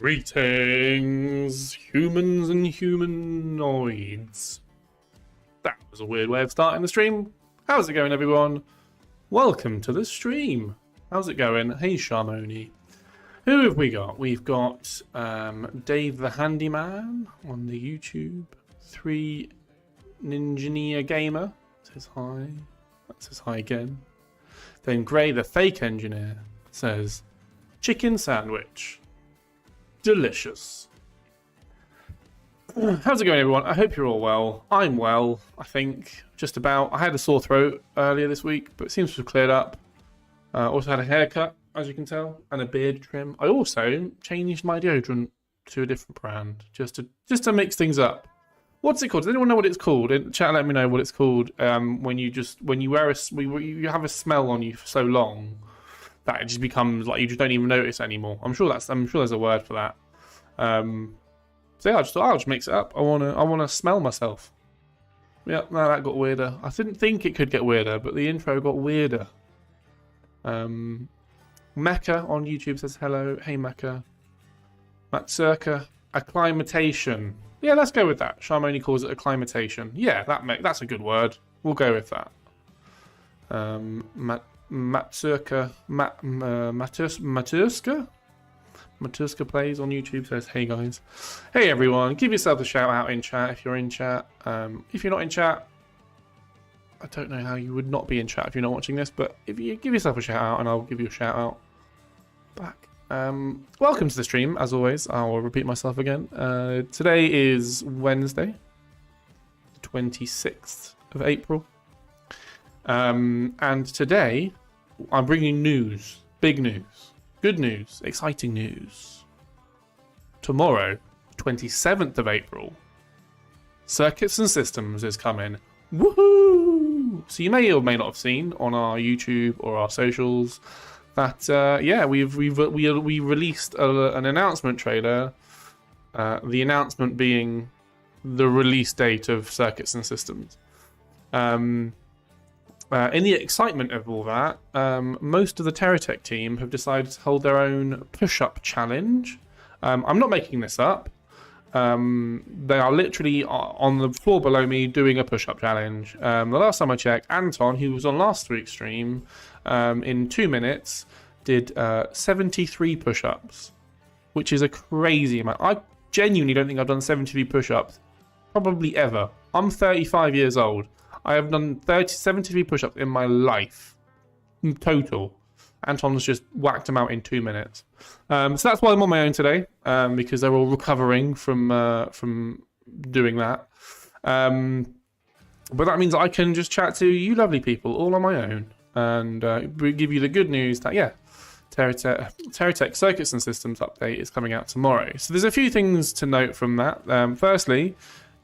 Greetings, humans and humanoids. That was a weird way of starting the stream. How's it going, everyone? Welcome to the stream. How's it going? Hey, Sharmoni. Who have we got? We've got Dave the Handyman on the YouTube. 3 Ninjineer Gamer says hi. That says hi again. Then Gray the Fake Engineer says chicken sandwich. Delicious. How's it going, everyone? I hope you're all well. I'm well, I think. Just about. I had a sore throat earlier this week, but it seems to have cleared up. Also had a haircut, as you can tell, and a beard trim. I also changed my deodorant to a different brand, just to mix things up. What's it called? Does anyone know what it's called? In chat, let me know what it's called. When you have a smell on you for so long that it just becomes like you just don't even notice anymore. I'm sure there's a word for that. So yeah, I'll just mix it up. I wanna smell myself. Yeah, no, that got weirder. I didn't think it could get weirder, but the intro got weirder. Mecca on YouTube says hello. Hey Mecca. Matt Circa, acclimatation. Yeah, let's go with that. Sharmoni calls it acclimatation. Yeah, that's a good word. We'll go with that. Maturska plays on YouTube says, hey guys. Hey everyone, give yourself a shout out in chat if you're in chat. If you're not in chat, I don't know how you would not be in chat if you're not watching this, but if you give yourself a shout out and I'll give you a shout out back. Welcome to the stream, as always. I'll repeat myself again. Today is Wednesday, the 26th of April. And today, I'm bringing news. Big news. Good news. Exciting news. Tomorrow, 27th of April, Circuits and Systems is coming. Woohoo! So you may or may not have seen on our YouTube or our socials that, yeah, we released an announcement trailer. The announcement being the release date of Circuits and Systems. In the excitement of all that, most of the TerraTech team have decided to hold their own push-up challenge. I'm not making this up. They are literally on the floor below me doing a push-up challenge. The last time I checked, Anton, who was on last week's stream, in 2 minutes, did 73 push-ups, which is a crazy amount. I genuinely don't think I've done 73 push-ups, probably ever. I'm 35 years old. I have done 73 push-ups in my life, in total. Anton's just whacked them out in 2 minutes. So that's why I'm on my own today, because they're all recovering from doing that. But that means I can just chat to you lovely people all on my own and give you the good news that, yeah, TerraTech Circuits and Systems update is coming out tomorrow. So there's a few things to note from that. Firstly,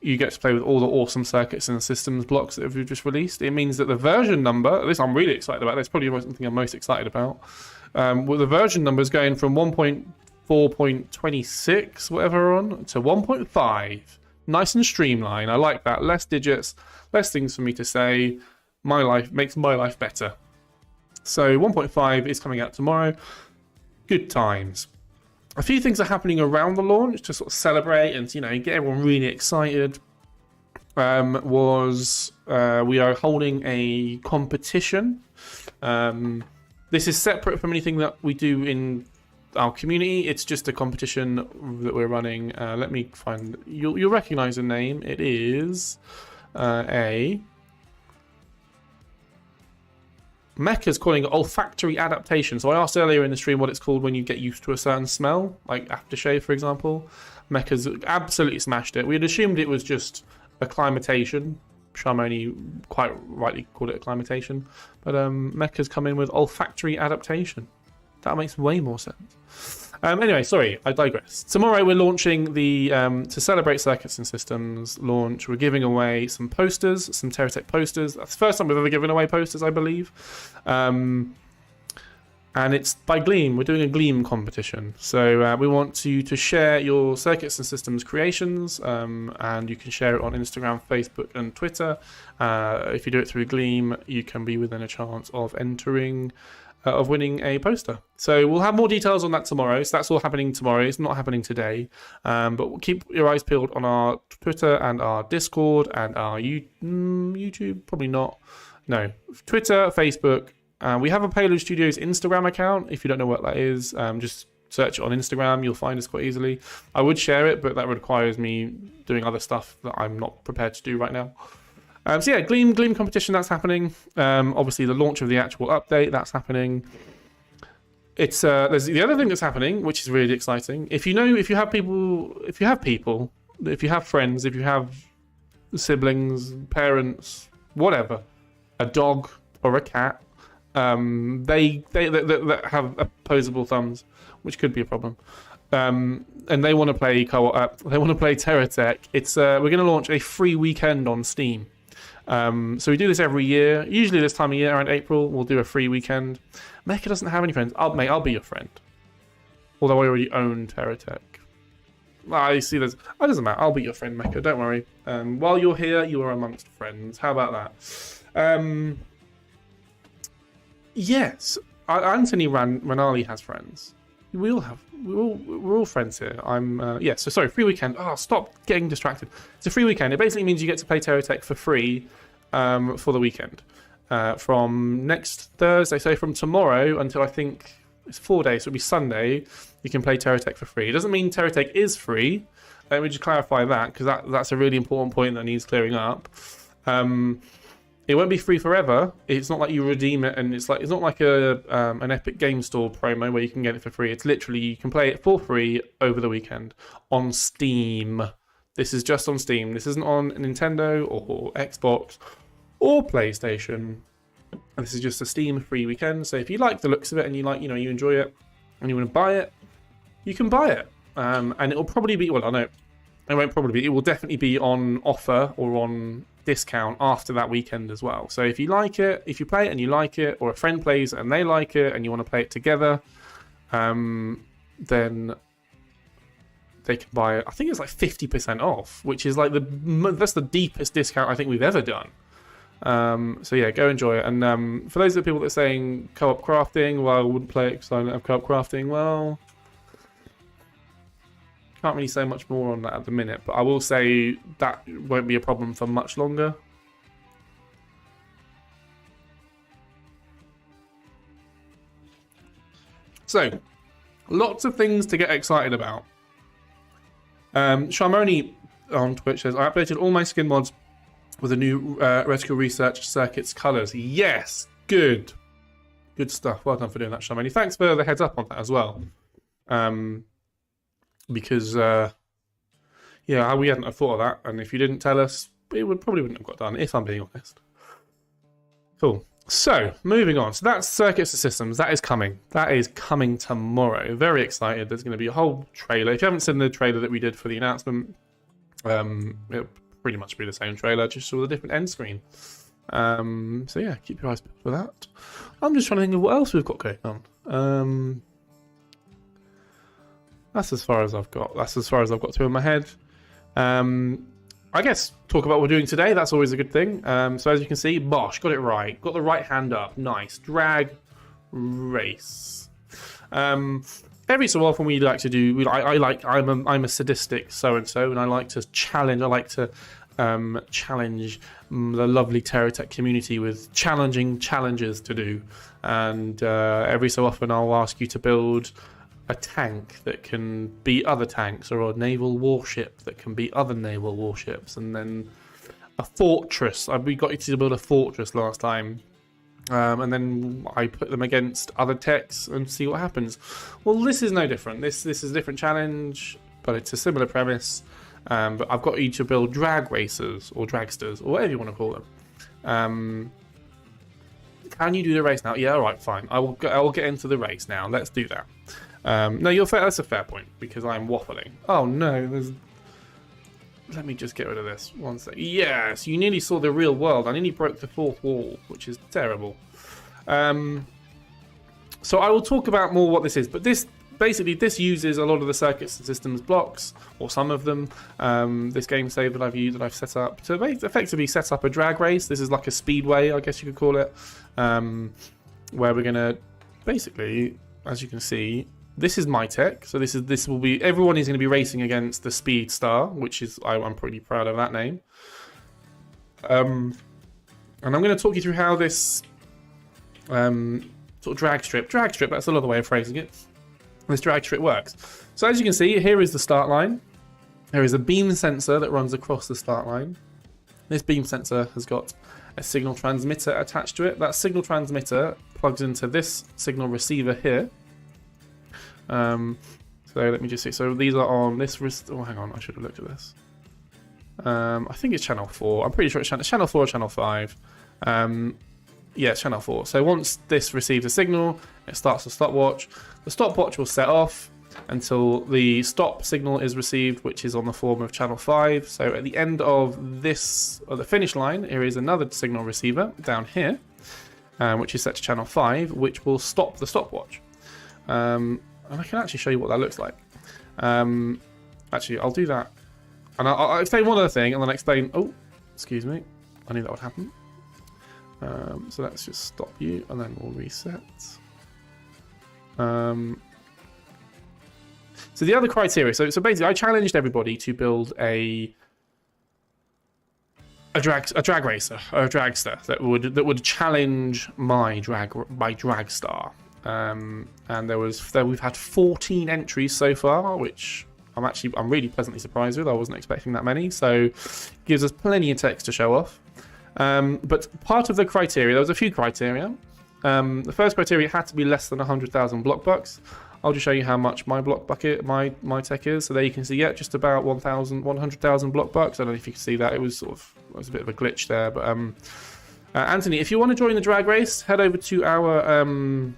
you get to play with all the awesome Circuits and Systems blocks that we've just released. It means that the version number, this I'm really excited about, that's probably the thing I'm most excited about. Well, the version number is going from 1.4.26, whatever we're on, to 1.5. Nice and streamlined. I like that. Less digits, less things for me to say. My life makes my life better. So 1.5 is coming out tomorrow. Good times. A few things are happening around the launch to sort of celebrate and, you know, get everyone really excited. We are holding a competition. This is separate from anything that we do in our community. It's just a competition that we're running. Let me find. You'll recognize the name. It is Mecca's calling it olfactory adaptation. So I asked earlier in the stream what it's called when you get used to a certain smell, like aftershave, for example. Mecca's absolutely smashed it. We had assumed it was just acclimatation. Sharmoni quite rightly called it acclimatation. But Mecca's come in with olfactory adaptation. That makes way more sense. Anyway, sorry, I digress. Tomorrow we're launching the, to celebrate Circuits and Systems launch, we're giving away some posters, some TerraTech posters. That's the first time we've ever given away posters, I believe. And it's by Gleam. We're doing a Gleam competition. So we want you to share your Circuits and Systems creations, and you can share it on Instagram, Facebook, and Twitter. If you do it through Gleam, you can be within a chance of entering of winning a poster. So we'll have more details on that tomorrow. So that's all happening tomorrow. It's not happening today. But we'll keep your eyes peeled on our Twitter and our Discord and our YouTube. Probably not. No. Twitter, Facebook. We have a Payload Studios Instagram account. If you don't know what that is, just search it on Instagram. You'll find us quite easily. I would share it, but that requires me doing other stuff that I'm not prepared to do right now. So yeah, Gleam competition, that's happening. Obviously, the launch of the actual update, that's happening. It's there's the other thing that's happening, which is really exciting. If you have friends, if you have siblings, parents, whatever, a dog or a cat, they have opposable thumbs, which could be a problem. And they want to play they want to play TerraTech. It's we're going to launch a free weekend on Steam. So we do this every year. Usually this time of year, around April, we'll do a free weekend. Mecha doesn't have any friends. I'll be your friend. Although I already own TerraTech. I see there's... It doesn't matter. I'll be your friend, Mecha. Don't worry. While you're here, you are amongst friends. How about that? Yes. Anthony Ranali has friends. We're all friends here. So sorry, free weekend. Oh, stop getting distracted. It's a free weekend. It basically means you get to play TerraTech for free for the weekend. From next Thursday, so from tomorrow until I think it's 4 days, so it'll be Sunday, you can play TerraTech for free. It doesn't mean TerraTech is free. Let me just clarify that, because that's a really important point that needs clearing up. It won't be free forever. It's not like you redeem it, and it's not like an Epic Game Store promo where you can get it for free. It's literally you can play it for free over the weekend on Steam. This is just on Steam. This isn't on Nintendo or Xbox or PlayStation. This is just a Steam free weekend. So if you like the looks of it and you you enjoy it and you want to buy it, you can buy it. And it'll probably be, well, I know it won't probably be. It will definitely be on offer or on discount after that weekend as well. So if you like it, if you play it and you like it, or a friend plays it and they like it and you want to play it together, then they can buy it. I think it's like 50% off, which is like that's the deepest discount I think we've ever done. So yeah, go enjoy it. And for those of the people that are saying co-op crafting, well, I wouldn't play it because I don't have co-op crafting. Well, can't really say much more on that at the minute, but I will say that won't be a problem for much longer. So, lots of things to get excited about. Sharmoni on Twitch says, I updated all my skin mods with a new Reticle Research Circuits colours. Yes, good. Good stuff. Well done for doing that, Sharmoni. Thanks for the heads up on that as well. Because, yeah, we hadn't have thought of that. And if you didn't tell us, it probably wouldn't have got done, if I'm being honest. Cool. So, moving on. So that's Circuits to Systems. That is coming. That is coming tomorrow. Very excited. There's going to be a whole trailer. If you haven't seen the trailer that we did for the announcement, it'll pretty much be the same trailer, just with a different end screen. So yeah, keep your eyes peeled for that. I'm just trying to think of what else we've got going on. That's as far as I've got. That's as far as I've got to in my head. I guess talk about what we're doing today. That's always a good thing. So as you can see, Bosh got it right. Got the right hand up. Nice. Drag race. Every so often we like to do. I'm a sadistic so and so, and I like to challenge. I like to challenge the lovely TerraTech community with challenging challenges to do. And every so often I'll ask you to build a tank that can beat other tanks, or a naval warship that can beat other naval warships, and then a fortress. We got you to build a fortress last time, and then I put them against other techs and see what happens. Well, this is no different. This is a different challenge, but it's a similar premise. But I've got you to build drag racers or dragsters or whatever you want to call them. Can you do the race now? Yeah, all right, fine. I will get into the race now. Let's do that. No, you're fair. That's a fair point because I'm waffling. Oh no, let me just get rid of this. One sec. Yes, you nearly saw the real world. I nearly broke the fourth wall, which is terrible. So I will talk about more what this is, but this uses a lot of the Circuits and Systems blocks, or some of them. This game save that I've set up to effectively set up a drag race. This is like a speedway, I guess you could call it, where we're gonna basically, as you can see, this is my tech. So this will be, everyone is going to be racing against the Speed Star, which is, I'm pretty proud of that name. And I'm going to talk you through how this sort of drag strip, that's another way of phrasing it, this drag strip works. So as you can see, here is the start line. There is a beam sensor that runs across the start line. This beam sensor has got a signal transmitter attached to it. That signal transmitter plugs into this signal receiver here. So let me just see. So these are on this. Oh, hang on. I should have looked at this. I think it's channel 4. I'm pretty sure it's channel 4 or channel 5. Yeah, it's channel 4. So once this receives a signal, it starts the stopwatch. The stopwatch will set off until the stop signal is received, which is on the form of channel 5. So at the end of this, or the finish line, here is another signal receiver down here, which is set to channel 5, which will stop the stopwatch. And I can actually show you what that looks like. Actually, I'll do that. And I'll explain one other thing, and then explain... Oh, excuse me. I knew that would happen. So let's just stop you, and then we'll reset. So the other criteria, so basically I challenged everybody to build a drag racer, or a dragster that would challenge my drag star. And we've had 14 entries so far, which I'm really pleasantly surprised with. I wasn't expecting that many, so it gives us plenty of text to show off. But part of the criteria, there was a few criteria. The first criteria had to be less than 100,000 block bucks. I'll just show you how much my block bucket, my tech is. So there you can see, yeah, just about 100,000 block bucks. I don't know if you can see that. It was a bit of a glitch there. But Anthony, if you want to join the drag race, head over to our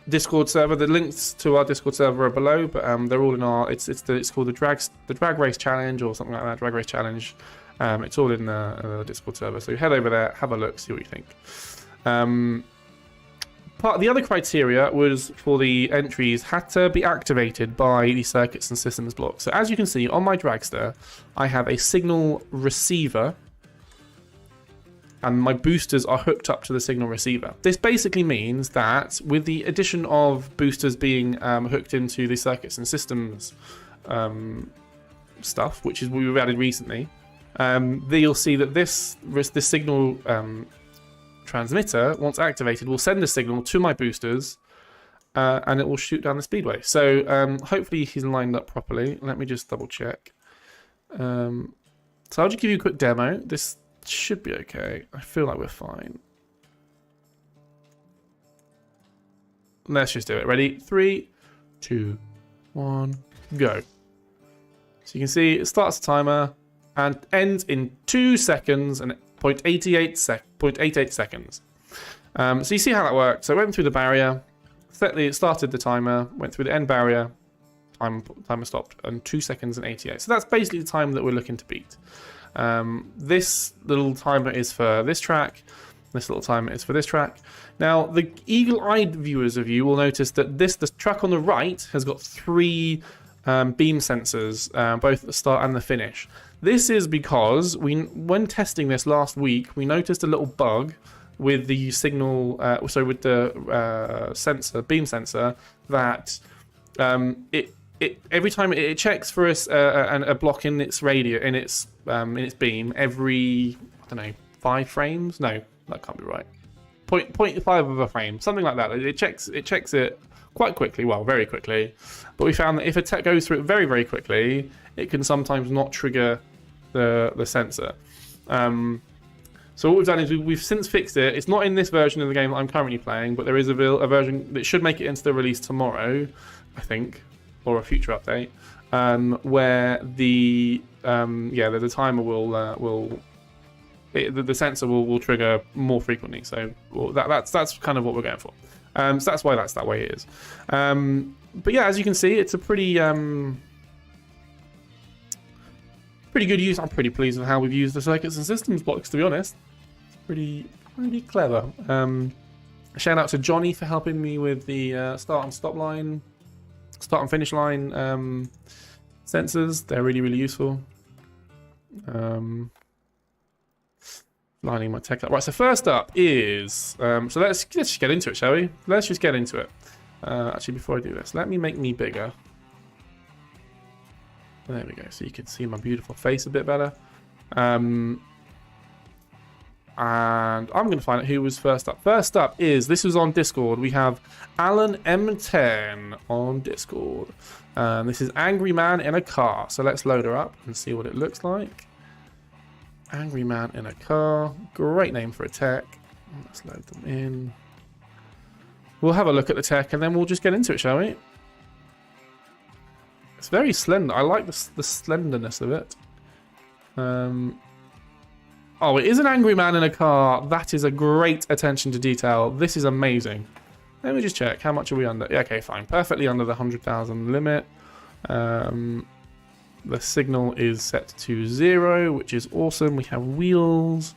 Discord server. The links to our Discord server are below, but they're all in our. It's called the drag race challenge or something like that. Drag race challenge. It's all in the Discord server. So head over there, have a look, see what you think. The other criteria was for the entries had to be activated by the circuits and systems block. So as you can see on my dragster, I have a signal receiver, and my boosters are hooked up to the signal receiver. This basically means that with the addition of boosters being hooked into the circuits and systems stuff, which is what we've added recently, you'll see that this signal transmitter, once activated, will send a signal to my boosters, and it will shoot down the speedway. So hopefully he's lined up properly. Let me just double check. So I'll just give you a quick demo. This should be okay. I feel like we're fine. Let's just do it. Ready? 3, 2, 1, go. So you can see it starts the timer and ends in 2 seconds and 0.88 seconds. So you see how that works. So it went through the barrier, it started the timer, went through the end barrier, timer stopped, and 2 seconds and 88. So that's basically the time that we're looking to beat. This little timer is for this track. This little timer is for this track. Now, the eagle-eyed viewers of you will notice that the track on the right has got 3 beam sensors, both at the start and the finish. This is because when testing this last week, we noticed a little bug with the signal, with the beam sensor, that every time it checks for a block in its in its beam every, I don't know, 5 frames. No, that can't be right. 0.5 of a frame, something like that. It checks it quite quickly, well, very quickly. But we found that if a tech goes through it very, very quickly, it can sometimes not trigger the sensor. So what we've done is we've since fixed it. It's not in this version of the game that I'm currently playing, but there is a version that should make it into the release tomorrow, I think, or a future update, where the timer the sensor will trigger more frequently. So that's kind of what we're going for. So that's why that's that way it is. But yeah, as you can see, it's a pretty good use. I'm pretty pleased with how we've used the circuits and systems blocks, to be honest. It's pretty clever. Shout out to Johnny for helping me with the start and finish line sensors. They're really, really useful. Lining my tech up. Right, so first up is... so let's just get into it, shall we? Let's just get into it. Actually, before I do this, let me make me bigger. There we go, so you can see my beautiful face a bit better. And I'm going to find out who was first up. First up is, this was on Discord, we have Alan M10 on Discord. This is Angry Man in a Car. So let's load her up and see what it looks like. Angry Man in a Car. Great name for a tech. Let's load them in. We'll have a look at the tech and then we'll just get into it, shall we? It's very slender. I like the slenderness of it. Oh, it is an Angry Man in a Car. That is a great attention to detail. This is amazing. Let me just check. How much are we under? Yeah, okay, fine. Perfectly under the 100,000 limit. The signal is set to 0, which is awesome. We have wheels.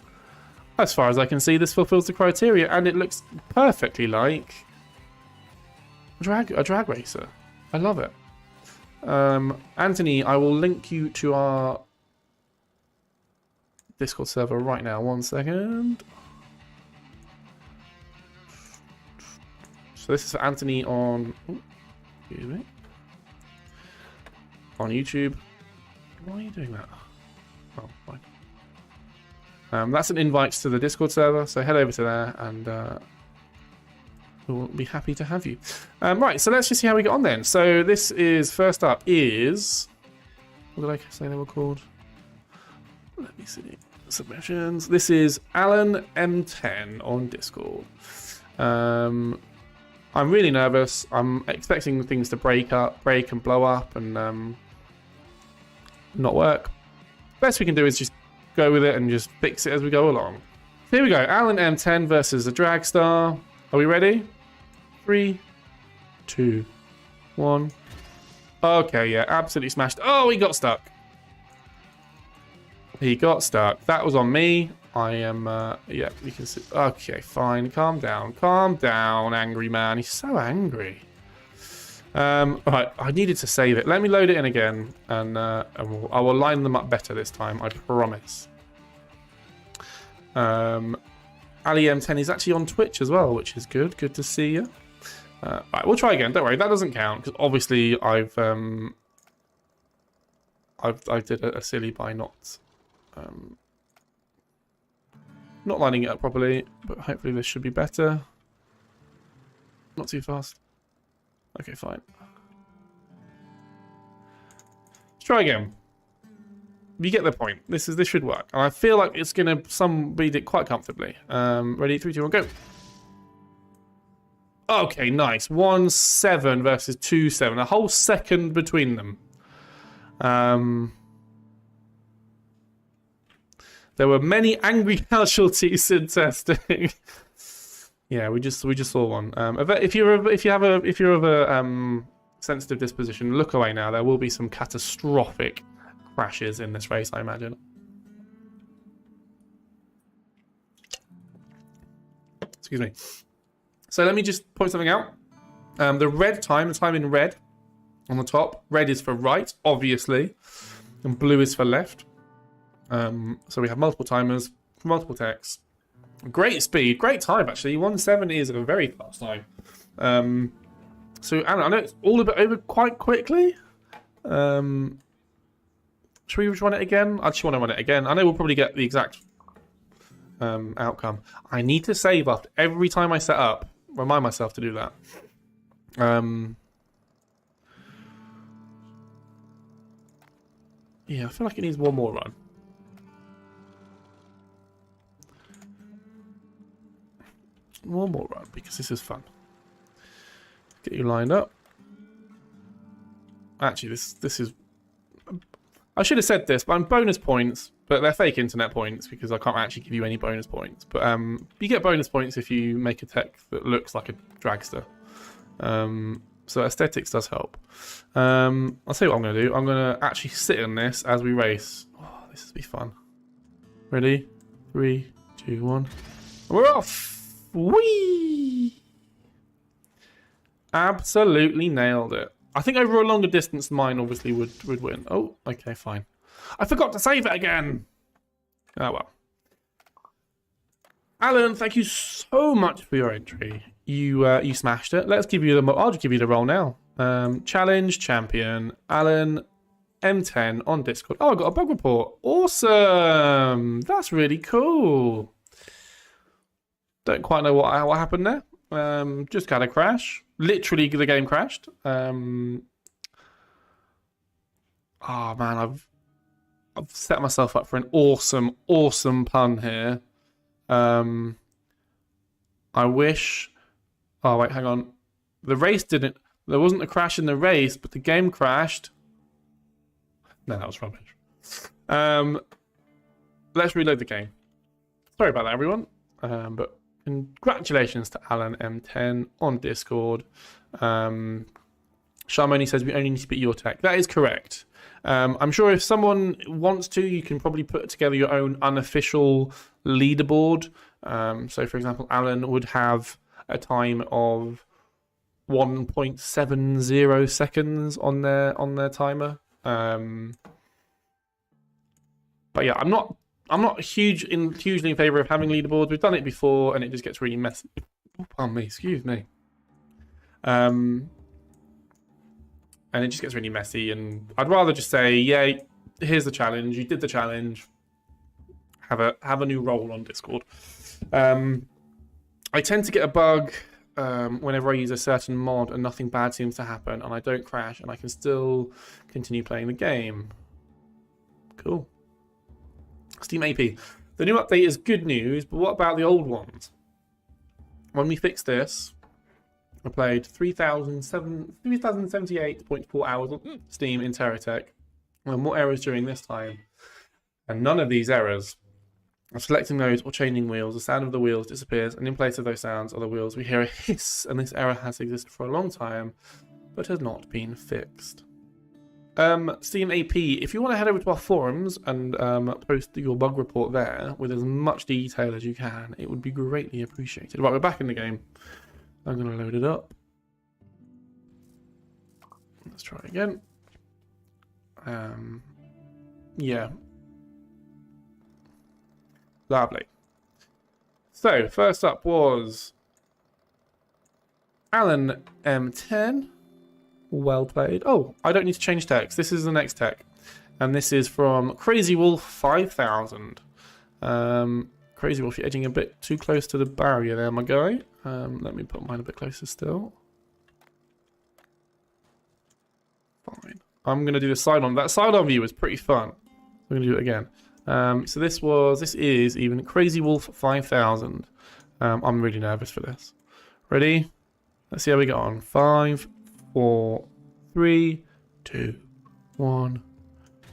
As far as I can see, this fulfills the criteria, and it looks perfectly like a drag racer. I love it. Anthony, I will link you to our Discord server right now. 1 second. So this is for Anthony on... Ooh, excuse me. On YouTube. Why are you doing that? Oh, fine. That's an invite to the Discord server, so head over to there and we'll be happy to have you. Right, so let's just see how we get on then. So this is, first up is... What did I say they were called? Let me see. Submissions. This is Alan M10 on Discord. I'm really nervous. I'm expecting things to break and blow up and not work. Best we can do is just go with it and just fix it as we go along. Here we go. Alan M10 versus the Dragstar. Are we ready? 3, 2, 1. Okay, yeah, absolutely smashed. Oh, he got stuck. He got stuck. That was on me. I am, yeah, you can see. Okay, fine. Calm down, Angry Man. He's so angry. Alright, I needed to save it. Let me load it in again, and I will line them up better this time, I promise. Ali M10 is actually on Twitch as well, which is good. Good to see you. Right, we'll try again. Don't worry, that doesn't count, because obviously I did a silly by not lining it up properly, but hopefully this should be better. Not too fast. Okay, fine. Let's try again. You get the point. This should work, and I feel like it's gonna beat it quite comfortably. Ready? 3, 2, 1, go. Okay, nice. 1-7 versus 2-7. A whole second between them. There were many angry casualties in testing. Yeah, we just saw one. If you're of a sensitive disposition, look away now. There will be some catastrophic crashes in this race, I imagine. Excuse me. So let me just point something out. The red time, the time in red on the top. Red is for right, obviously, and blue is for left. So we have multiple timers, multiple techs. Great speed, great time actually. 1-7 is a very fast time. So I know it's all a bit over quite quickly. Should we run it again? I just want to run it again. I know we'll probably get the exact outcome. I need to save after every time I set up. Remind myself to do that. Yeah, I feel like it needs one more run. One more run, because this is fun. Get you lined up. Actually, this is... I should have said this, but I'm bonus points, but they're fake internet points because I can't actually give you any bonus points. But you get bonus points if you make a tech that looks like a dragster. So aesthetics does help. I'll tell you what I'm going to do. I'm going to actually sit in this as we race. Oh, this will be fun. Ready? 3, 2, 1. We're off! Whee! Absolutely nailed it. I think over a longer distance, mine obviously would win. Oh, okay, fine. I forgot to save it again. Oh, well. Alan, thank you so much for your entry. You smashed it. Let's give you the. I'll just give you the role now. Challenge champion, Alan M10 on Discord. Oh, I got a bug report. Awesome. That's really cool. Don't quite know what happened there. Just kind of crash. Literally, the game crashed. Oh man, I've set myself up for an awesome pun here. I wish. Oh wait, hang on. The race didn't. There wasn't a crash in the race, but the game crashed. No, that was rubbish. Let's reload the game. Sorry about that, everyone. But congratulations to Alan M10 on Discord. Sharmoni says we only need to beat your tech. That is correct. I'm sure if someone wants to, you can probably put together your own unofficial leaderboard. So, for example, Alan would have a time of 1.70 seconds on their timer. But yeah, I'm not hugely in favor of having leaderboards. We've done it before, and it just gets really messy. Oh, pardon me, excuse me. And it just gets really messy, and I'd rather just say, yeah, here's the challenge. You did the challenge. Have a new role on Discord. I tend to get a bug whenever I use a certain mod and nothing bad seems to happen, and I don't crash, and I can still continue playing the game. Cool. Steam AP. The new update is good news, but what about the old ones? When we fix this, I played 3,078.4 hours on Steam in TerraTech. And more errors during this time. And none of these errors. I'm selecting those or changing wheels. The sound of the wheels disappears, and in place of those sounds or the wheels, we hear a hiss, and this error has existed for a long time, but has not been fixed. Steam AP, if you want to head over to our forums and post your bug report there with as much detail as you can, it would be greatly appreciated. Right, we're back in the game. I'm going to load it up. Let's try again. Yeah. Lovely. So, first up was Alan M10. Well played. Oh, I don't need to change text. This is the next tech. And this is from Crazy Wolf 5000. Crazy Wolf, you're edging a bit too close to the barrier there, my guy. Let me put mine a bit closer still. Fine. I'm going to do the side-on. That side-on view was pretty fun. We're going to do it again. So this is even Crazy Wolf 5000. I'm really nervous for this. Ready? Let's see how we get on. 5, 4, 3, 2, 1.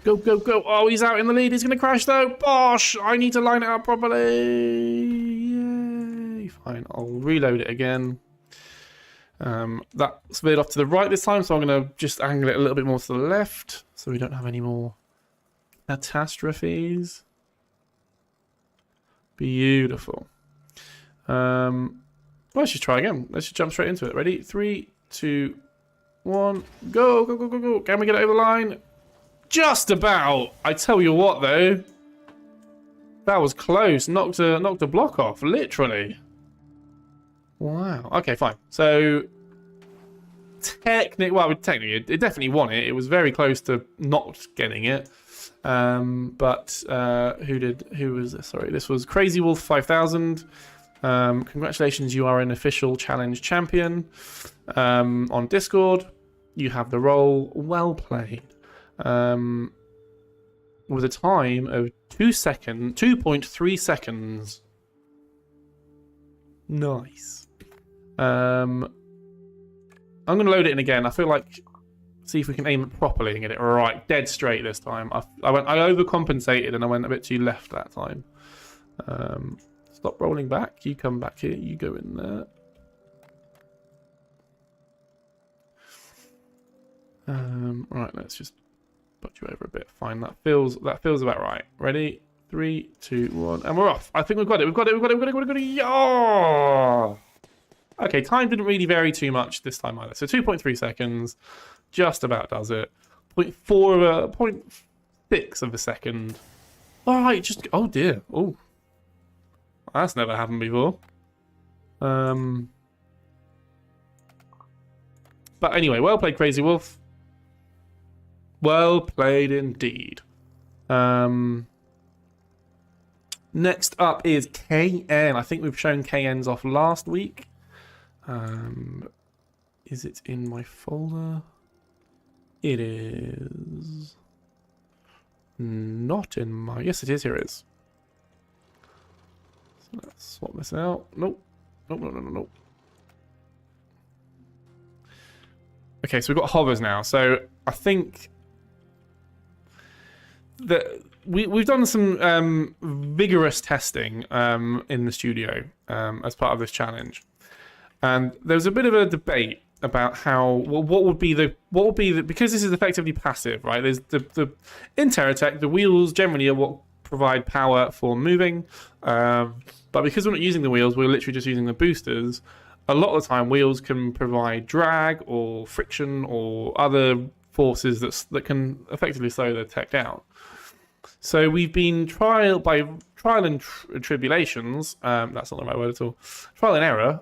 Go, go, go. Oh, he's out in the lead. He's going to crash though. Bosh! I need to line it up properly. Yay. Fine. I'll reload it again. That veered off to the right this time, so I'm going to just angle it a little bit more to the left so we don't have any more catastrophes. Beautiful. Let's just try again. Let's just jump straight into it. Ready? 3, 2, 1. Go, go, go, go, go. Can we get it over the line? Just about. I tell you what, though. That was close. Knocked a block off, literally. Wow. Okay, fine. So, technically, it definitely won it. It was very close to not getting it. But who was this? Sorry, this was Crazy Wolf 5000. Congratulations, you are an official challenge champion. On Discord, you have the role. Well played. With a time of 2.3 seconds. Nice. I'm going to load it in again. I feel like, see if we can aim it properly and get it right, dead straight this time. I overcompensated and I went a bit too left that time. Stop rolling back. You come back here. You go in there. Right, let's just put you over a bit. Fine, that feels about right. Ready? 3, 2, 1, and we're off. I think we've got it. We've got it. Yeah! Okay, time didn't really vary too much this time either. So 2.3 seconds, just about does it. 0.6 of a second. All right, just oh dear. Oh, That's never happened before. But anyway, well played, Crazy Wolf. Well played indeed. Next up is KN. I think we've shown KN's off last week. Is it in my folder? It is not in my... Yes, it is. Here it is. So let's swap this out. Nope. Nope. Okay, so we've got hovers now. So I think that we've done some vigorous testing in the studio as part of this challenge, and there was a bit of a debate about how what would be the because this is effectively passive, right? There's in TerraTech the wheels generally are what provide power for moving, but because we're not using the wheels, we're literally just using the boosters. A lot of the time, wheels can provide drag or friction or other forces that can effectively slow the tech down. So we've been trial and tribulations. That's not the right word at all. Trial and error.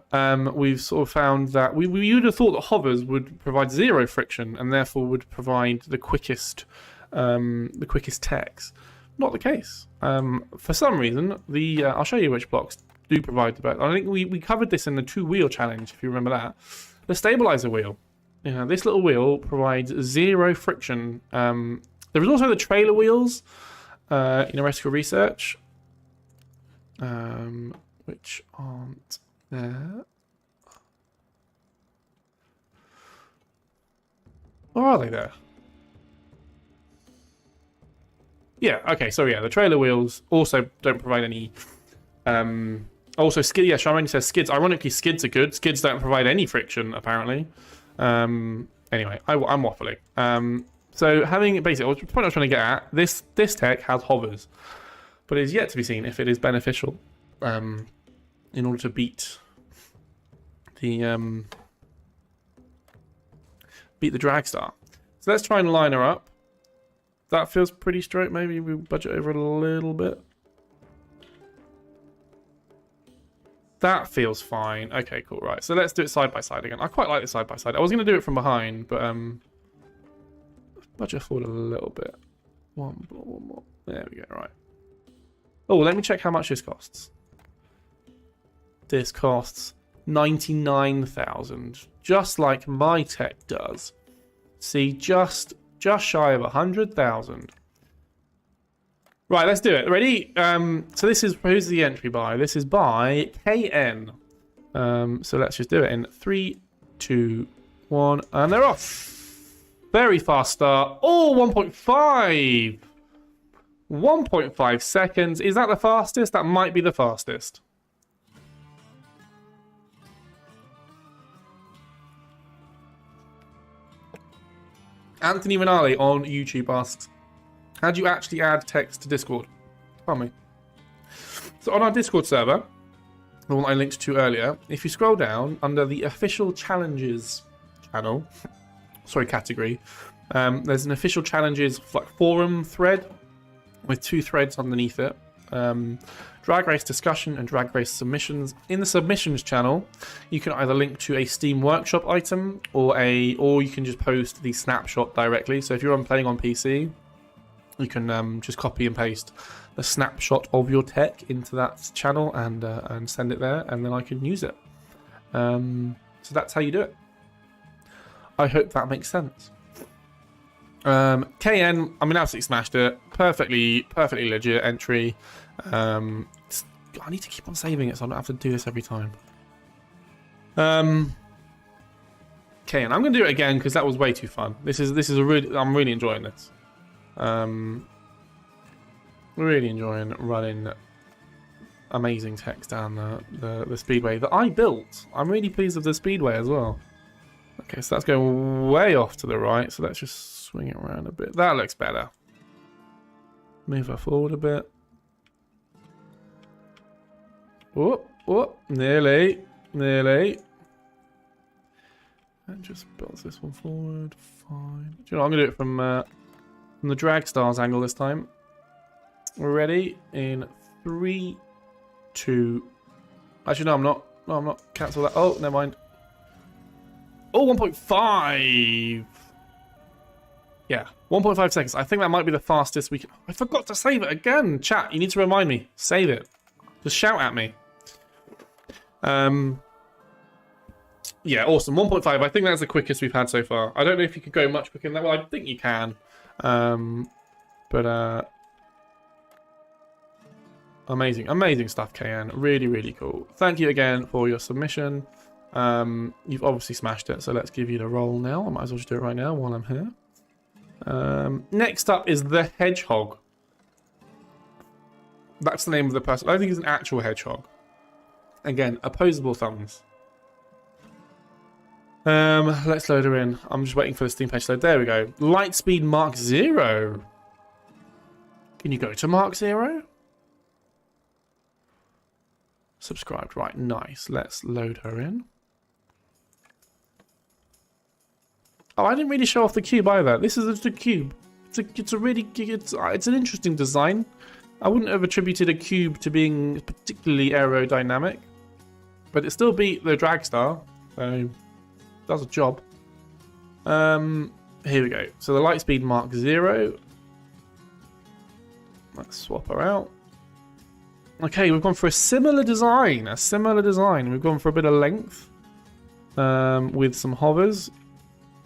We've sort of found that we would have thought that hovers would provide zero friction and therefore would provide the quickest techs. Not the case. For some reason, I'll show you which blocks do provide the best. I think we covered this in the 2-wheel challenge, if you remember that. The stabilizer wheel. This little wheel provides zero friction. There is also the trailer wheels in Rescue Research, which aren't there. Or are they there? Yeah, okay, so yeah, the trailer wheels also don't provide any... Also, skid. Yeah, Charmaine says skids. Ironically, skids are good. Skids don't provide any friction, apparently. Anyway, I'm waffling. So having basically, the point I was trying to get at, this tech has hovers, but it is yet to be seen if it is beneficial in order to beat the Dragstar. So let's try and line her up. That feels pretty straight. Maybe we budget over a little bit. That feels fine. Okay, cool. Right, so let's do it side by side again. I quite like the side by side. I was going to do it from behind, but budget forward a little bit. One more. There we go. Right. Oh, let me check how much this costs. This costs 99,000, just like my tech does. See, just shy of 100,000. Right, let's do it. Ready? So this is, who's the entry by? This is by KN. So let's just do it in 3, 2, 1, and they're off. Very fast start. Oh, 1.5. 1.5 seconds. Is that the fastest? That might be the fastest. Anthony Renali on YouTube asks, how do you actually add text to Discord? Pardon me. So on our Discord server, the one I linked to earlier, if you scroll down under the official challenges channel, category, there's an official challenges forum thread with 2 threads underneath it. Drag race discussion and drag race submissions. In the submissions channel, you can either link to a Steam Workshop item or you can just post the snapshot directly. So if you're playing on PC, you can just copy and paste the snapshot of your tech into that channel and send it there, and then I can use it. So that's how you do it. I hope that makes sense. KN, I mean, absolutely smashed it. Perfectly legit entry. I need to keep on saving it so I don't have to do this every time. KN, I'm going to do it again because that was way too fun. This is I'm really enjoying this. Really enjoying running amazing techs down the speedway that I built. I'm really pleased with the speedway as well. Okay, so that's going way off to the right, so let's just swing it around a bit. That looks better. Move her forward a bit. Oh, nearly. And just build this one forward. Fine. Do you know what? I'm going to do it from the Dragstar's angle this time. We're ready in 3, 2. Actually, no, I'm not. No, I'm not. Cancel that. Oh, never mind. Oh, 1.5. Yeah, 1.5 seconds. I think that might be the fastest we can... I forgot to save it again. Chat, you need to remind me. Save it. Just shout at me. Yeah, awesome. 1.5. I think that's the quickest we've had so far. I don't know if you could go much quicker than that. Well, I think you can. Amazing. Amazing stuff, KN. Really, really cool. Thank you again for your submission. You've obviously smashed it, so let's give you the roll now. I might as well just do it right now while I'm here. Next up is the Hedgehog. That's the name of the person. I don't think it's an actual hedgehog. Again, opposable thumbs. Let's load her in. I'm just waiting for the Steam page to load. There we go. Lightspeed Mark 0. Can you go to Mark 0? Subscribed. Right, nice. Let's load her in. Oh, I didn't really show off the cube either. This is just a cube. It's an interesting design. I wouldn't have attributed a cube to being particularly aerodynamic, but it still beat the Dragstar, so does a job. Here we go. So the Lightspeed Mark 0. Let's swap her out. Okay, we've gone for a similar design. We've gone for a bit of length with some hovers.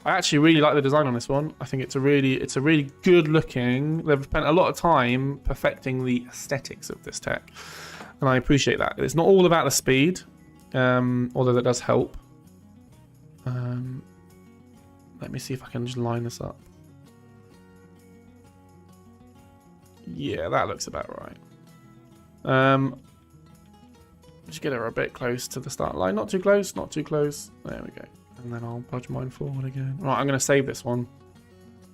I actually really like the design on this one. I think it's a really good looking. They've spent a lot of time perfecting the aesthetics of this tech, and I appreciate that. It's not all about the speed, although that does help. Let me see if I can just line this up. Yeah, that looks about right. Just get her a bit close to the start line. Not too close, not too close. There we go. And then I'll budge mine forward again. Right, I'm going to save this one.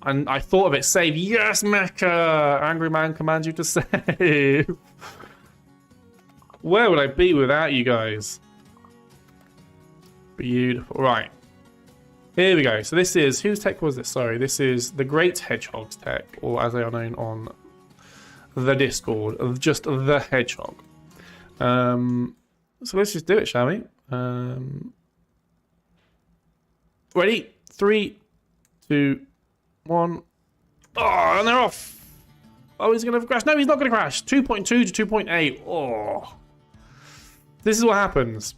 And I thought of it. Save. Yes, Mecha! Angry Man commands you to save. Where would I be without you guys? Beautiful. Right. Here we go. So this is... Whose tech was this? Sorry. This is the Great Hedgehog's tech. Or as they are known on the Discord. Just the Hedgehog. So let's just do it, shall we? Ready? 3, 2, 1. Oh, and they're off. Oh, he's going to crash. No, he's not going to crash. 2.2 to 2.8. Oh. This is what happens.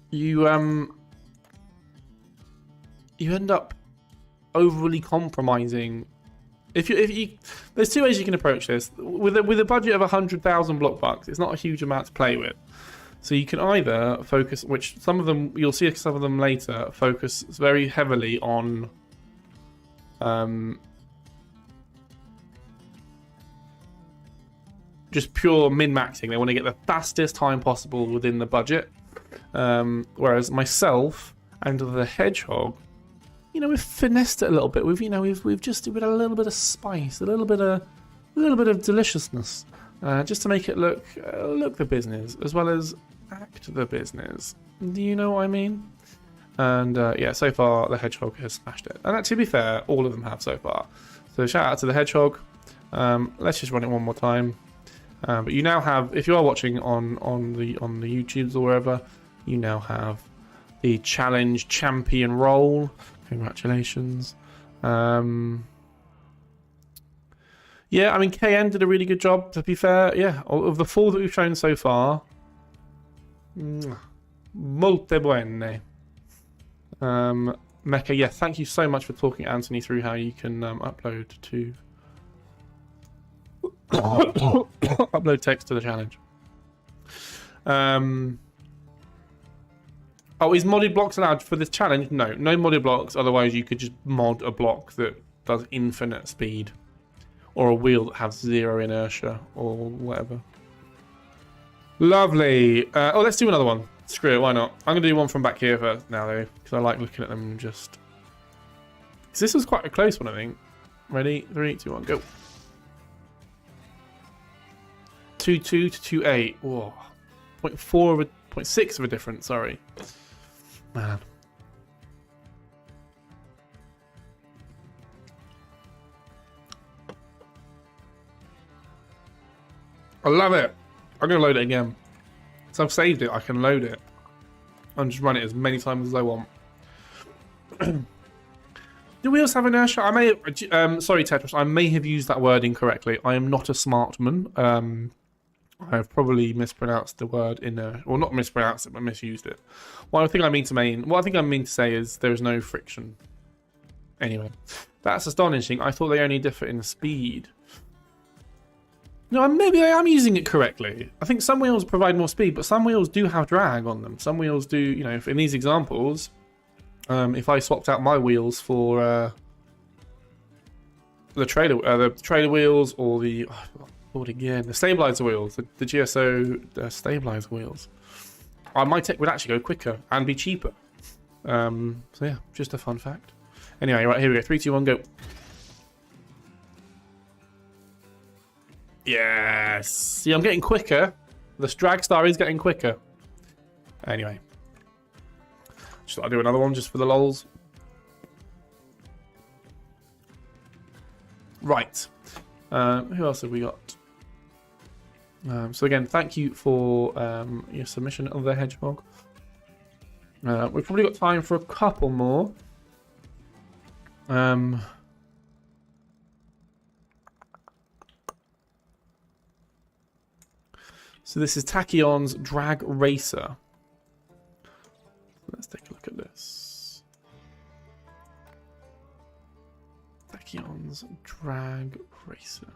You end up overly compromising. If you there's two ways you can approach this. With a budget of 100,000 block bucks, it's not a huge amount to play with. So you can either focus, which some of them, you'll see some of them later, focus very heavily on just pure min-maxing. They want to get the fastest time possible within the budget. Whereas myself and the Hedgehog, we've finessed it a little bit. We've just given it a little bit of spice, a little bit of deliciousness, just to make it look the business as well as act the business. Do you know what I mean? And yeah, so far the Hedgehog has smashed it. And to be fair, all of them have so far. So shout out to the Hedgehog. Let's just run it one more time. But you now have, if you are watching on the YouTubes or wherever, you now have the challenge champion role. Congratulations. Yeah, I mean, KN did a really good job, to be fair. Yeah, of the 4 that we've shown so far, molte buone. Mecha, yeah, thank you so much for talking Anthony through how you can upload to upload text to the challenge. Oh, is modded blocks allowed for this challenge? No modded blocks. Otherwise, you could just mod a block that does infinite speed, or a wheel that has 0 inertia, or whatever. Lovely. Oh, let's do another one. Screw it, why not? I'm gonna do one from back here first now, though, because I like looking at them. Just because this was quite a close one, I think. Ready? 3, 2, 1, go. 2.2 to 2.8. Whoa. 0.6 of a difference. Sorry. Man. I love it. I'm going to load it again. So I've saved it. I can load it. And just run it as many times as I want. Do wheels have inertia? I may have, sorry, Tetris. I may have used that word incorrectly. I am not a smartman. I have probably mispronounced the word inertia, or not mispronounced it, but misused it. What I think I mean to say is there is no friction. Anyway, that's astonishing. I thought they only differ in speed. No, maybe I am using it correctly. I think some wheels provide more speed, but some wheels do have drag on them. Some wheels do, you know, in these examples, if I swapped out my wheels for the trailer wheels or the the stabilizer wheels, the GSO stabilizer wheels, my tech would actually go quicker and be cheaper. So yeah, just a fun fact. Anyway, right, here we go. 3, 2, 1, go. Yes. See, I'm getting quicker. The drag star is getting quicker. Anyway. Just thought I'd do another one just for the lols. Right. Who else have we got? So again, thank you for your submission of the hedgehog. We've probably got time for a couple more. So this is Tachyon's Drag Racer. Let's take a look at this. Tachyon's Drag Racer.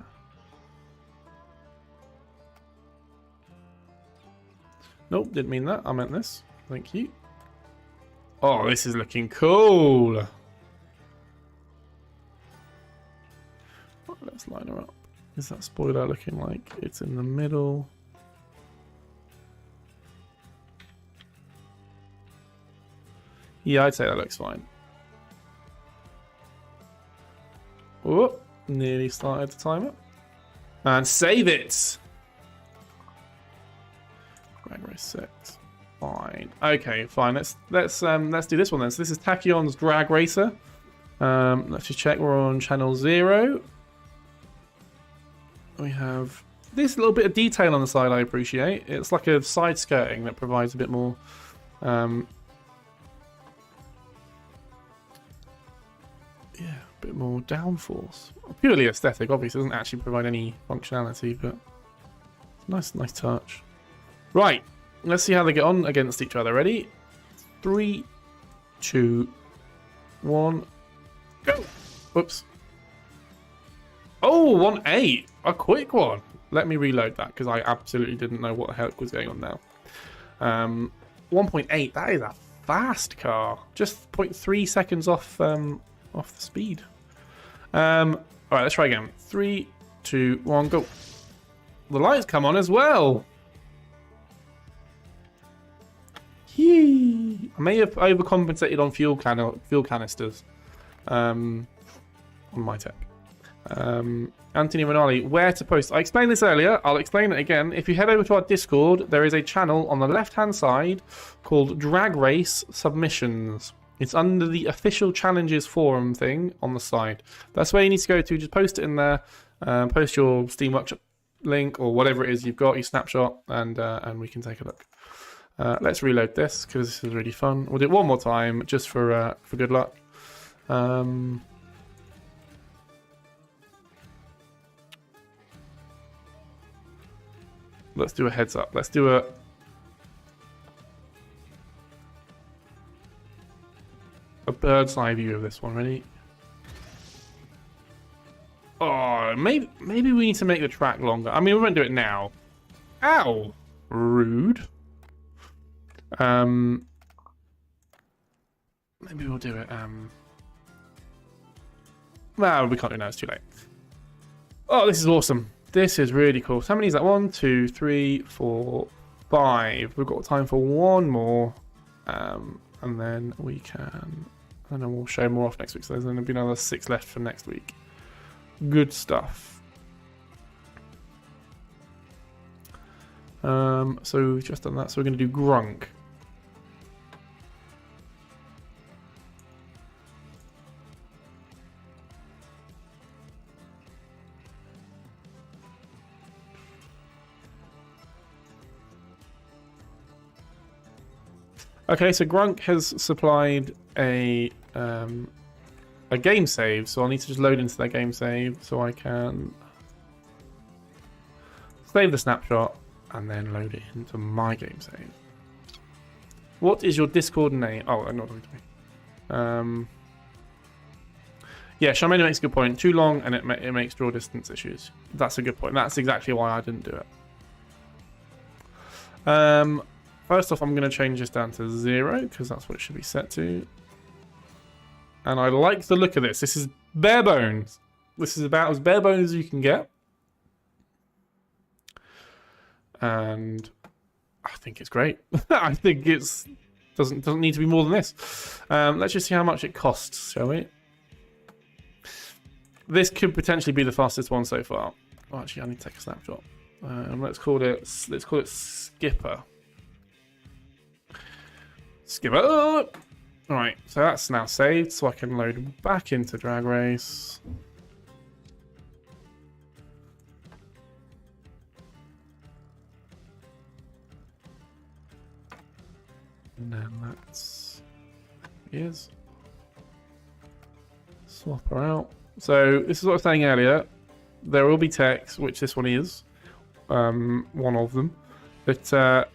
Nope, didn't mean that. I meant this. Thank you. Oh, this is looking cool. Let's line her up. Is that spoiler looking like it's in the middle? Yeah, I'd say that looks fine. Oh, nearly started the timer. And save it! Drag race set. Fine. Okay, fine. Let's do this one then. So this is Tachyon's Drag Racer. Let's just check we're on channel 0. We have this little bit of detail on the side I appreciate. It's like a side skirting that provides a bit more yeah, a bit more downforce. Purely aesthetic, obviously, it doesn't actually provide any functionality, but it's a nice touch. Right, let's see how they get on against each other. Ready? 3, 2, 1, go! Whoops. Oh, 1.8. A quick one. Let me reload that because I absolutely didn't know what the heck was going on now. 1.8. That is a fast car. Just 0.3 seconds off the speed. All right, let's try again. 3, 2, 1, go. The lights come on as well. Yee. I may have overcompensated on fuel canisters on my tech. Anthony Rinaldi, where to post? I explained this earlier. I'll explain it again. If you head over to our Discord, there is a channel on the left-hand side called Drag Race Submissions. It's under the official challenges forum thing on the side. That's where you need to go to. Just post it in there. Post your Steam Workshop link or whatever it is you've got, your snapshot, and we can take a look. Let's reload this because this is really fun. We'll do it one more time just for good luck. Let's do a heads up. Let's do a bird's eye view of this one. Ready? Oh, maybe we need to make the track longer. I mean, we won't do it now. Ow! Rude. Maybe we'll do it. No, we can't do it now. It's too late. Oh, this is awesome. This is really cool. So how many is that? 1, 2, 3, 4, 5. We've got time for one more. And then we can... And then we'll show more off next week. So there's going to be another 6 left for next week. Good stuff. So we've just done that. So we're going to do Grunk. Okay, so Grunk has supplied a game save, so I'll need to just load into that game save so I can save the snapshot and then load it into my game save. What is your Discord name? Oh, I'm not talking to me. Yeah, Charmaine makes a good point. Too long and it makes draw distance issues. That's a good point. That's exactly why I didn't do it. First off, I'm going to change this down to 0 because that's what it should be set to. And I like the look of this. This is bare bones. This is about as bare bones as you can get. And I think it's great. I think it's doesn't need to be more than this. Let's just see how much it costs, shall we? This could potentially be the fastest one so far. Oh, actually, I need to take a snapshot. Let's call it Skipper. Skipper. All right, so that's now saved, so I can load back into Drag Race. And then let's swap her out. So this is what I was saying earlier. There will be techs, which this one is, one of them, but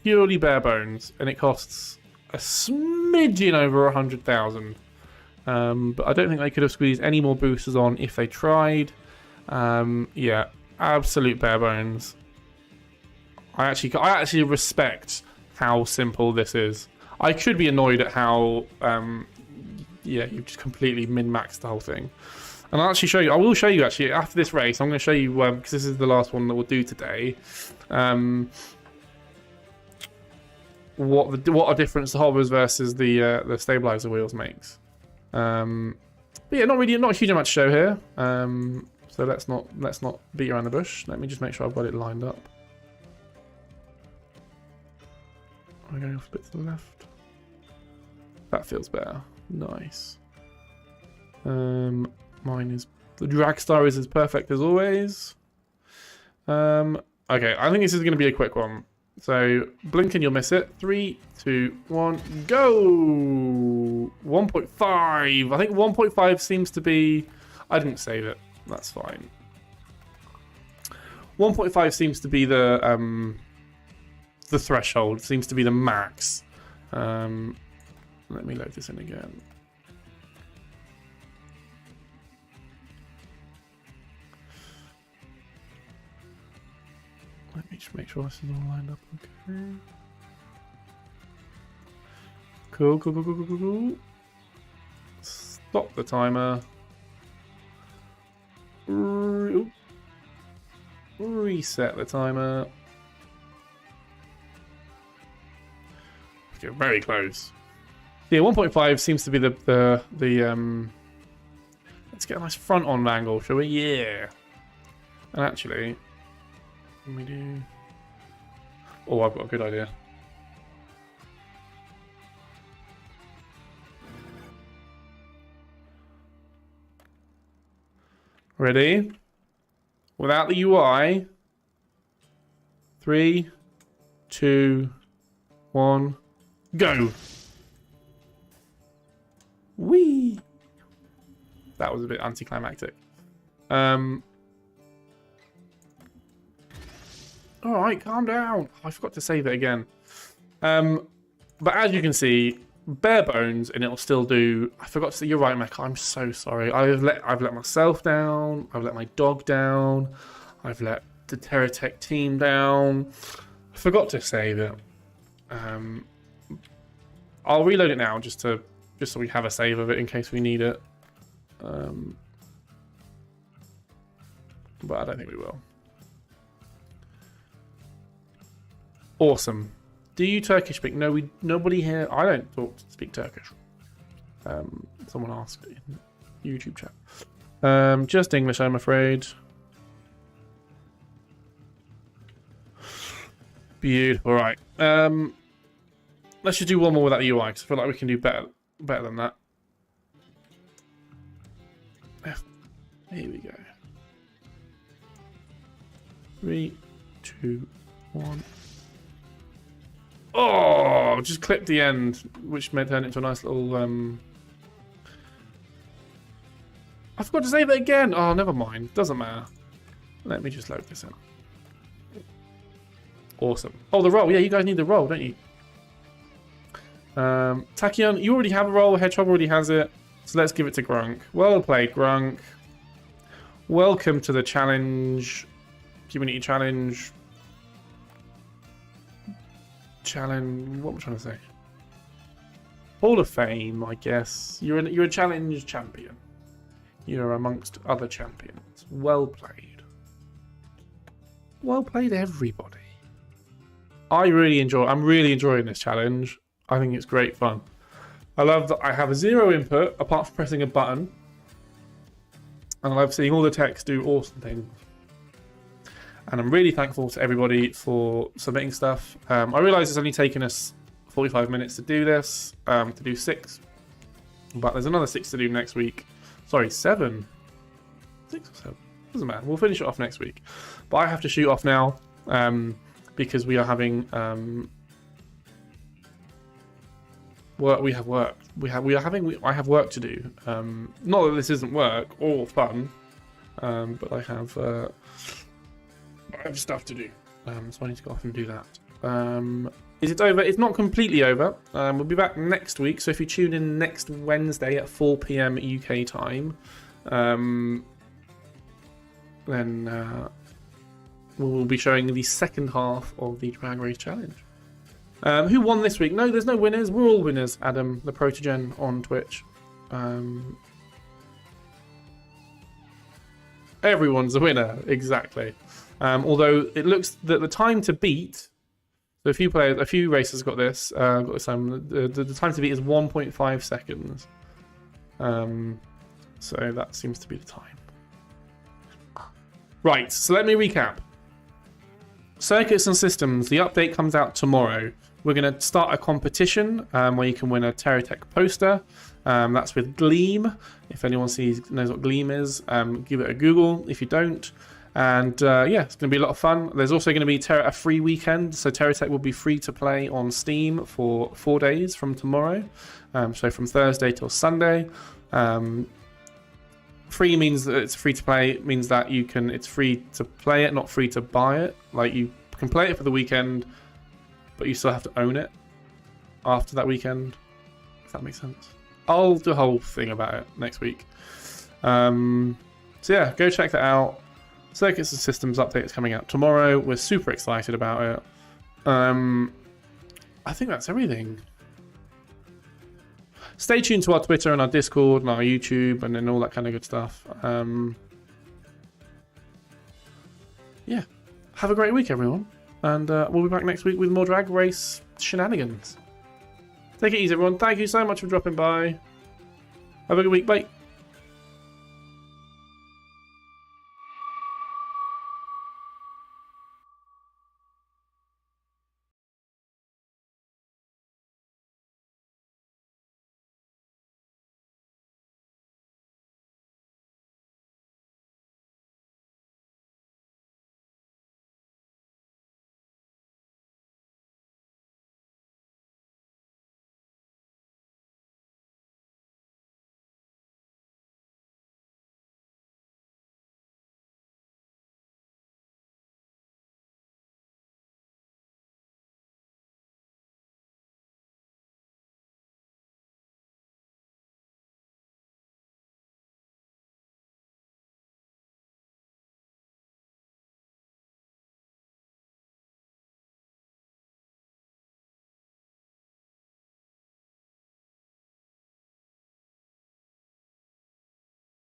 purely bare bones, and it costs a smidgen over 100,000. But I don't think they could have squeezed any more boosters on if they tried. Yeah, absolute bare bones. I actually respect how simple this is. I could be annoyed at how yeah, you've just completely min-maxed the whole thing. And I'll actually show you. I will show you actually after this race. I'm going to show you because this is the last one that we'll do today. What a difference the hovers versus the stabilizer wheels makes. But yeah, not a huge amount to show here. So let's not beat around the bush. Let me just make sure I've got it lined up. I'm going off a bit to the left. That feels better. Nice. Mine is the drag star is as perfect as always. Okay, I think this is going to be a quick one. So blink and you'll miss it. 3, 2, 1, go! 1.5. I think 1.5 seems to be. I didn't save it. That's fine. 1.5 seems to be the threshold. Seems to be the max. Let me load this in again. Let me just make sure this is all lined up okay. Cool. Stop the timer. Reset the timer. Okay, very close. Yeah, 1.5 seems to be the let's get a nice front on angle, shall we? Yeah. And actually, let me do. Oh, I've got a good idea. Ready? Without the UI. 3, 2, 1, go. Whee! That was a bit anticlimactic. Alright, calm down. Oh, I forgot to save it again. But as you can see, bare bones, and it'll still do. I forgot to say, you're right, Mecca. I'm so sorry. I've let myself down. I've let my dog down. I've let the TerraTech team down. I forgot to save it. I'll reload it now just so we have a save of it in case we need it. But I don't think we will. Awesome. Do you Turkish speak? No, nobody here. I don't speak Turkish. Someone asked in YouTube chat. Just English, I'm afraid. Beautiful. Right. Let's just do one more without the UI because I feel like we can do better than that. Here we go. 3, 2, 1. Oh, just clipped the end, which may turn it into a nice little... I forgot to save it again. Oh, never mind. Doesn't matter. Let me just load this in. Awesome. Oh, the roll. Yeah, you guys need the roll, don't you? Tachyon, you already have a roll. Hedgehog already has it. So let's give it to Grunk. Well played, Grunk. Welcome to the challenge. Community challenge. Challenge. What am I trying to say? Hall of Fame, I guess. You're a challenge champion. You're amongst other champions. Well played. Well played, everybody. I'm really enjoying this challenge. I think it's great fun. I love that I have a zero input apart from pressing a button. And I love seeing all the techs do awesome things. And I'm really thankful to everybody for submitting stuff. I realise it's only taken us 45 minutes to do this, to do 6. But there's another 6 to do next week. Sorry, 7. 6 or 7. Doesn't matter. We'll finish it off next week. But I have to shoot off now because we are having... I have work to do. Not that this isn't work or fun, but I have stuff to do. So I need to go off and do that. Is it over? It's not completely over. We'll be back next week. So if you tune in next Wednesday at 4 PM UK time, then we'll be showing the second half of the Drag Race Challenge. Who won this week? No, there's no winners. We're all winners, Adam, the Protogen on Twitch. Everyone's a winner, exactly. Although it looks that the time to beat, so a few racers got this. The time to beat is 1.5 seconds. So that seems to be the time. Right, so let me recap. Circuits and Systems, the update comes out tomorrow. We're going to start a competition where you can win a TerraTech poster. That's with Gleam. If anyone knows what Gleam is, give it a Google if you don't. And yeah, it's going to be a lot of fun. There's also going to be a free weekend. So TerraTech will be free to play on Steam for 4 days from tomorrow. So from Thursday till Sunday. Free means that it's free to play. It means that it's free to play it, not free to buy it. Like you can play it for the weekend, but you still have to own it after that weekend. If that makes sense. I'll do a whole thing about it next week. So yeah, go check that out. Circuits and Systems update is coming out tomorrow. We're super excited about it. I think that's everything. Stay tuned to our Twitter and our Discord and our YouTube and then all that kind of good stuff. Yeah. Have a great week, everyone. And we'll be back next week with more Drag Race shenanigans. Take it easy, everyone. Thank you so much for dropping by. Have a good week. Bye.